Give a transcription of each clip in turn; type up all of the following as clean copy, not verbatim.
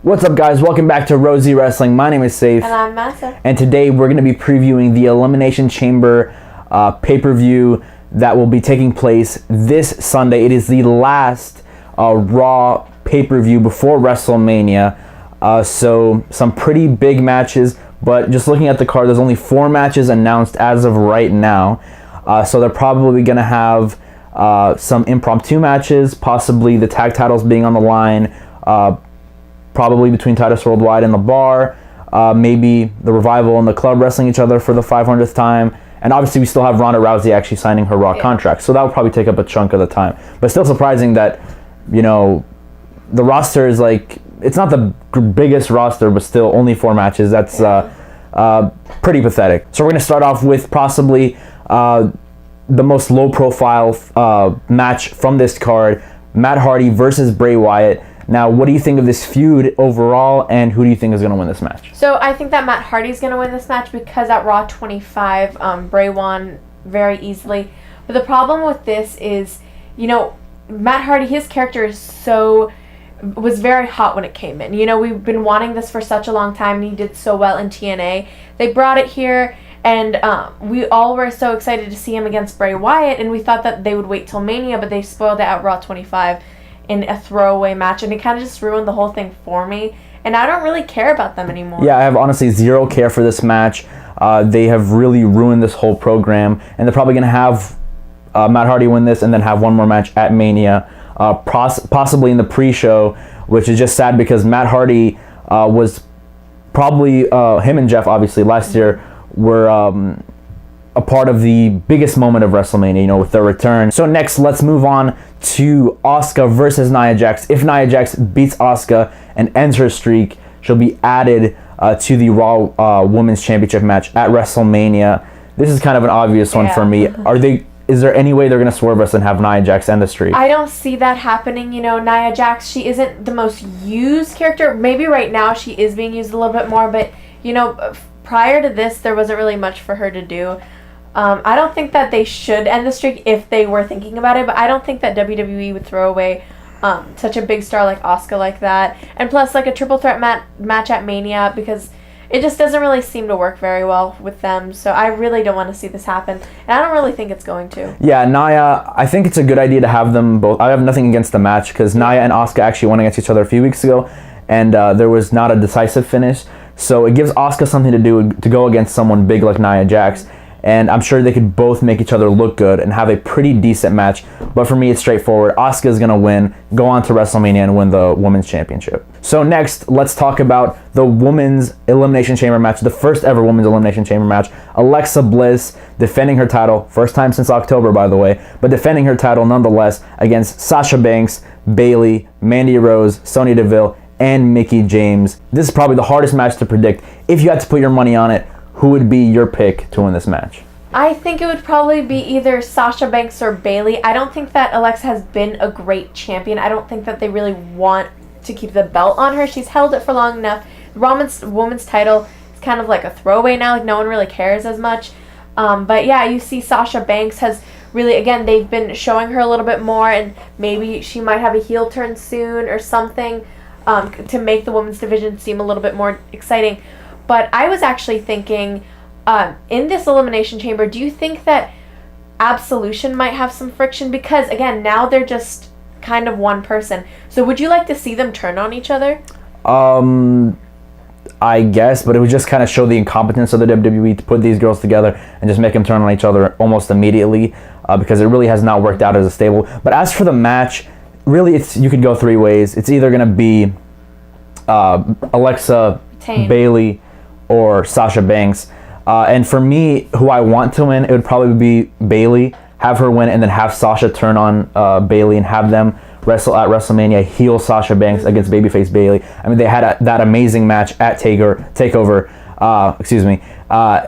What's up, guys? Welcome back to Rosie Wrestling. My name is Safe. And I'm Massa. And today we're going to be previewing the Elimination Chamber pay-per-view that will be taking place this Sunday. It is the last Raw pay-per-view before WrestleMania. So some pretty big matches, but just looking at the card, there's only 4 matches announced as of right now. So they're probably going to have some impromptu matches, possibly the tag titles being on the line, probably between Titus Worldwide and The Bar, maybe the Revival and the Club wrestling each other for the 500th time, and obviously we still have Ronda Rousey actually signing her Raw contract, so that would probably take up a chunk of the time. But still surprising that, you know, the roster is like, it's not the biggest roster, but still only 4 matches. That's pretty pathetic. So we're going to start off with possibly the most low-profile match from this card, Matt Hardy versus Bray Wyatt. Now, what do you think of this feud overall, and who do you think is going to win this match? So I think that Matt Hardy's going to win this match because at Raw 25, Bray won very easily. But the problem with this is, you know, Matt Hardy, his character was very hot when it came in. You know, we've been wanting this for such a long time, and he did so well in TNA. They brought it here, and we all were so excited to see him against Bray Wyatt, and we thought that they would wait till Mania, but they spoiled it at Raw 25. In a throwaway match, and it kind of just ruined the whole thing for me, and I don't really care about them anymore. Yeah, I have honestly zero care for this match. They have really ruined this whole program, and they're probably going to have Matt Hardy win this and then have one more match at Mania, possibly in the pre-show, which is just sad because Matt Hardy was probably, him and Jeff obviously last year were a part of the biggest moment of WrestleMania, you know, with their return. So next, let's move on to Asuka versus Nia Jax. If Nia Jax beats Asuka and ends her streak, she'll be added to the Raw Women's Championship match at WrestleMania. This is kind of an obvious one for me. Is there any way they're going to swerve us and have Nia Jax end the streak? I don't see that happening. You know, Nia Jax, she isn't the most used character. Maybe right now she is being used a little bit more, but, you know, prior to this, there wasn't really much for her to do. I don't think that they should end the streak if they were thinking about it, but I don't think that WWE would throw away such a big star like Asuka like that. And plus, like a triple threat match at Mania, because it just doesn't really seem to work very well with them. So I really don't want to see this happen, and I don't really think it's going to. Yeah, Nia, I think it's a good idea to have them both. I have nothing against the match because Nia and Asuka actually went against each other a few weeks ago, and there was not a decisive finish. So it gives Asuka something to do to go against someone big like Nia Jax. And I'm sure they could both make each other look good and have a pretty decent match. But for me, it's straightforward. Asuka's going to win, go on to WrestleMania, and win the Women's Championship. So next, let's talk about the Women's Elimination Chamber match, the first ever Women's Elimination Chamber match. Alexa Bliss defending her title, first time since October, by the way, but defending her title nonetheless against Sasha Banks, Bayley, Mandy Rose, Sonya Deville, and Mickie James. This is probably the hardest match to predict. If you had to put your money on it, who would be your pick to win this match? I think it would probably be either Sasha Banks or Bayley. I don't think that Alexa has been a great champion. I don't think that they really want to keep the belt on her. She's held it for long enough. The women's title is kind of like a throwaway now. Like no one really cares as much. But yeah, you see Sasha Banks has really, again, they've been showing her a little bit more, and maybe she might have a heel turn soon or something to make the women's division seem a little bit more exciting. But I was actually thinking, in this Elimination Chamber, do you think that Absolution might have some friction? Because, again, now they're just kind of one person. So would you like to see them turn on each other? I guess, but it would just kind of show the incompetence of the WWE to put these girls together and just make them turn on each other almost immediately, because it really has not worked out as a stable. But as for the match, really, you could go 3 ways. It's either going to be Alexa, Bayley, or Sasha Banks. And for me, who I want to win, it would probably be Bayley, have her win, and then have Sasha turn on Bayley and have them wrestle at WrestleMania, heel Sasha Banks against babyface Bayley. I mean, they had that amazing match at TakeOver,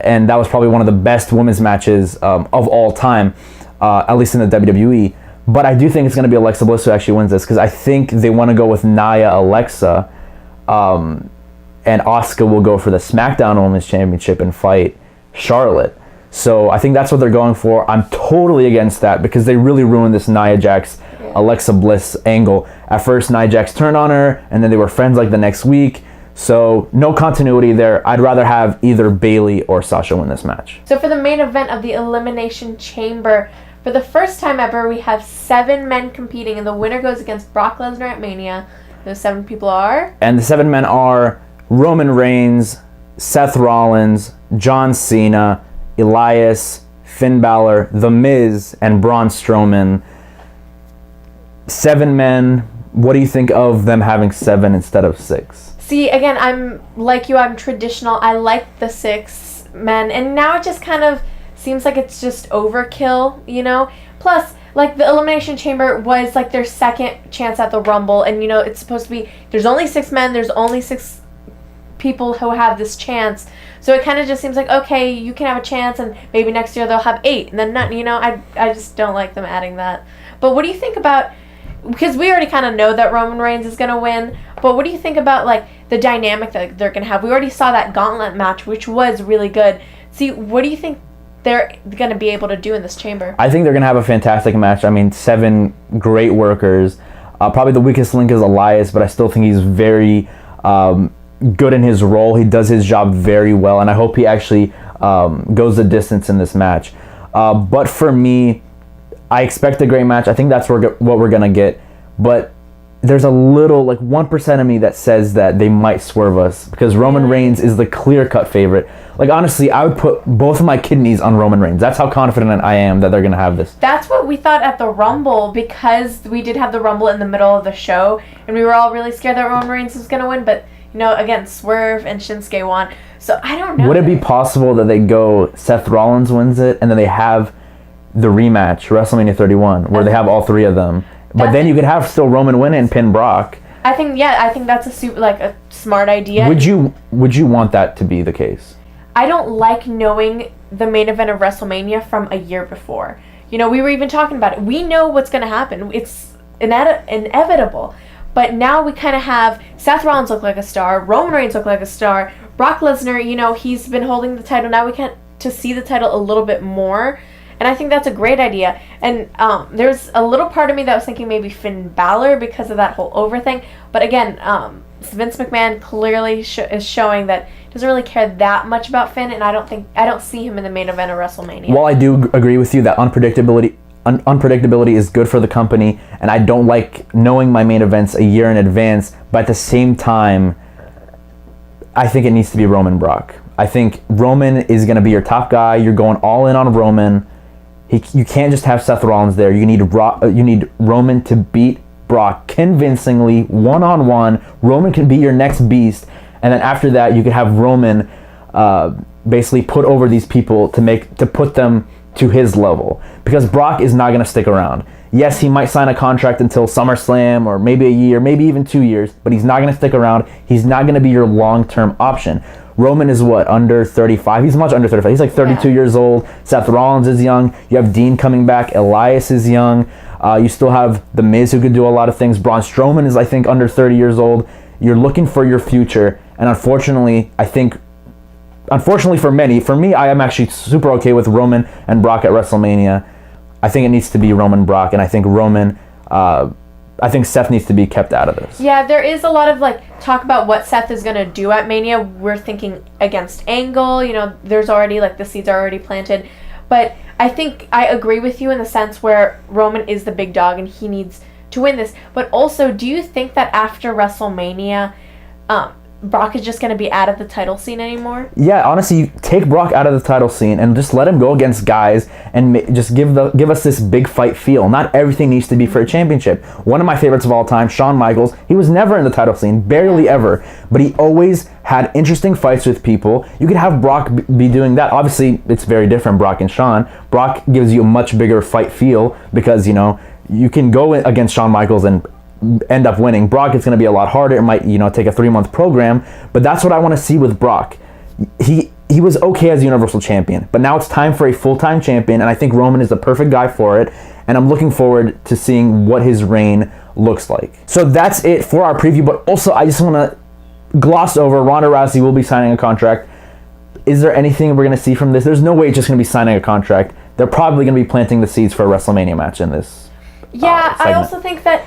and that was probably one of the best women's matches of all time, at least in the WWE. But I do think it's going to be Alexa Bliss who actually wins this, because I think they want to go with Nia Alexa, and Asuka will go for the SmackDown Women's Championship and fight Charlotte. So I think that's what they're going for. I'm totally against that because they really ruined this Nia Jax Alexa Bliss angle. At first, Nia Jax turned on her, and then they were friends like the next week. So no continuity there. I'd rather have either Bayley or Sasha win this match. So for the main event of the Elimination Chamber, for the first time ever, we have 7 men competing, and the winner goes against Brock Lesnar at Mania. Those 7 people are... And the 7 men are Roman Reigns, Seth Rollins, John Cena, Elias, Finn Balor, The Miz, and Braun Strowman. 7 men. What do you think of them having 7 instead of 6? See, again, I'm like you. I'm traditional. I like the 6 men, and now it just kind of seems like it's just overkill, you know? Plus, like, the Elimination Chamber was, like, their second chance at the Rumble, and, you know, it's supposed to be, there's only 6 men, there's only 6 people who have this chance, so it kind of just seems like, okay, you can have a chance, and maybe next year they'll have 8, and then none, you know? I just don't like them adding that. But what do you think about, because we already kind of know that Roman Reigns is going to win, but what do you think about, like, the dynamic that they're going to have? We already saw that gauntlet match, which was really good. See, what do you think they're going to be able to do in this chamber? I think they're going to have a fantastic match. I mean, 7 great workers. Probably the weakest link is Elias, but I still think he's very good in his role. He does his job very well, and I hope he actually goes the distance in this match. But for me, I expect a great match. I think that's what we're going to get. But there's a little, like 1% of me that says that they might swerve us because Roman Reigns is the clear-cut favorite. Like, honestly, I would put both of my kidneys on Roman Reigns. That's how confident I am that they're going to have this. That's what we thought at the Rumble, because we did have the Rumble in the middle of the show, and we were all really scared that Roman Reigns was going to win, but, you know, again, Swerve and Shinsuke won. So, I don't know. Would it be possible that they go Seth Rollins wins it, and then they have the rematch, WrestleMania 31, where they have all 3 of them? But then you could have still Roman win and pin Brock. I think that's a smart idea. Would you want that to be the case? I don't like knowing the main event of WrestleMania from a year before. You know, we were even talking about it. We know what's going to happen. It's inevitable. But now we kind of have Seth Rollins look like a star, Roman Reigns look like a star, Brock Lesnar, you know, he's been holding the title. Now we get to see the title a little bit more. And I think that's a great idea. And there's a little part of me that was thinking maybe Finn Balor because of that whole over thing. But again, Vince McMahon clearly is showing that he doesn't really care that much about Finn, and I don't see him in the main event of WrestleMania. Well, I do agree with you that unpredictability is good for the company, and I don't like knowing my main events a year in advance. But at the same time, I think it needs to be Roman Brock. I think Roman is going to be your top guy. You're going all in on Roman. You can't just have Seth Rollins there. You need Roman to beat Brock convincingly, one-on-one. Roman can be your next beast. And then after that, you could have Roman basically put over these people to put them to his level. Because Brock is not going to stick around. Yes, he might sign a contract until SummerSlam or maybe a year, maybe even 2 years, but he's not going to stick around. He's not going to be your long-term option. Roman is what, under 35? He's much under 35. He's like 32 years old. Seth Rollins is young. You have Dean coming back. Elias is young. You still have The Miz, who could do a lot of things. Braun Strowman is, I think, under 30 years old. You're looking for your future. And unfortunately for many, for me, I am actually super okay with Roman and Brock at WrestleMania. I think it needs to be Roman Brock, and I think I think Seth needs to be kept out of this. Yeah, there is a lot of talk about what Seth is going to do at Mania. We're thinking against Angle, you know, there's already the seeds are already planted. But I think I agree with you in the sense where Roman is the big dog and he needs to win this. But also, do you think that after WrestleMania, Brock is just going to be out of the title scene anymore? Yeah, honestly, take Brock out of the title scene and just let him go against guys and just give us this big fight feel. Not everything needs to be for a championship. One of my favorites of all time, Shawn Michaels, he was never in the title scene, barely ever, but he always had interesting fights with people. You could have Brock be doing that. Obviously, it's very different, Brock and Shawn. Brock gives you a much bigger fight feel because, you know, you can go against Shawn Michaels and end up winning. Brock, it's going to be a lot harder. It might, take a 3-month program, but that's what I want to see with Brock. He was okay as Universal Champion, but now it's time for a full-time champion, and I think Roman is the perfect guy for it, and I'm looking forward to seeing what his reign looks like. So that's it for our preview, but also I just want to gloss over Ronda Rousey will be signing a contract. Is there anything we're going to see from this? There's no way it's just going to be signing a contract. They're probably going to be planting the seeds for a WrestleMania match in this Yeah, I segment. also think that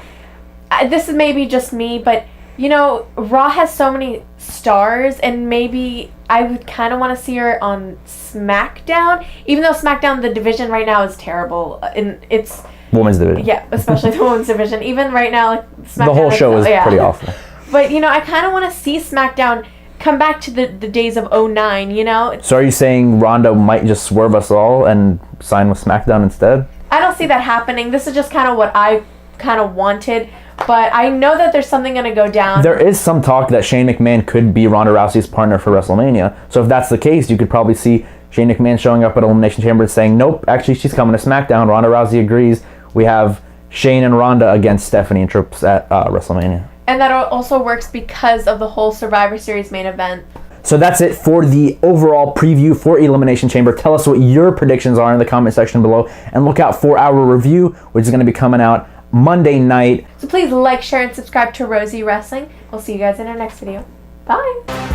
this is maybe just me, but you know, Raw has so many stars, and maybe I would kind of want to see her on SmackDown, even though SmackDown, the division right now is terrible, and it's Women's division. yeah, especially the women's division. Even right now, like SmackDown, The whole show is pretty awful. But you know, I kind of want to see SmackDown come back to the days of 09, you know? So are you saying Ronda might just swerve us all and sign with SmackDown instead? I don't see that happening. This is just kind of what I kind of wanted. But I know that there's something going to go down. There is some talk that Shane McMahon could be Ronda Rousey's partner for WrestleMania. So if that's the case, you could probably see Shane McMahon showing up at Elimination Chamber and saying, nope, actually she's coming to SmackDown. Ronda Rousey agrees. We have Shane and Ronda against Stephanie and Trips at WrestleMania. And that also works because of the whole Survivor Series main event. So that's it for the overall preview for Elimination Chamber. Tell us what your predictions are in the comment section below. And look out for our review, which is going to be coming out Monday night. So please like, share, and subscribe to Rosie Wrestling. We'll see you guys in our next video. Bye!